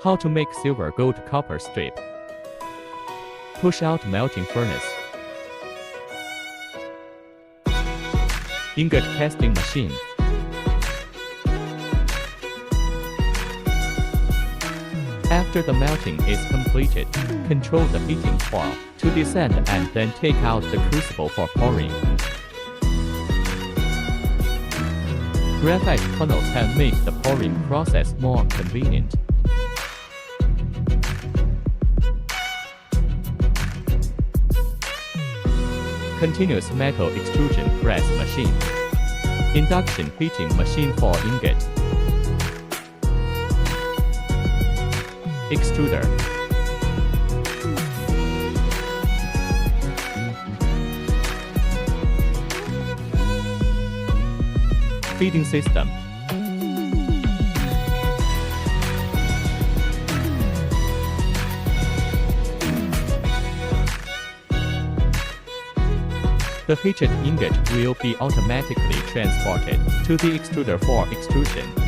How to make silver gold copper strip. Push out melting furnace. Ingot casting machine. After the melting is completed, control the heating coil to descend and then take out the crucible for pouring. Graphite tunnels can make the pouring process more convenient. Continuous metal extrusion press machine. Induction heating machine for ingot. Extruder. Feeding system. The heated ingot will be automatically transported to the extruder for extrusion.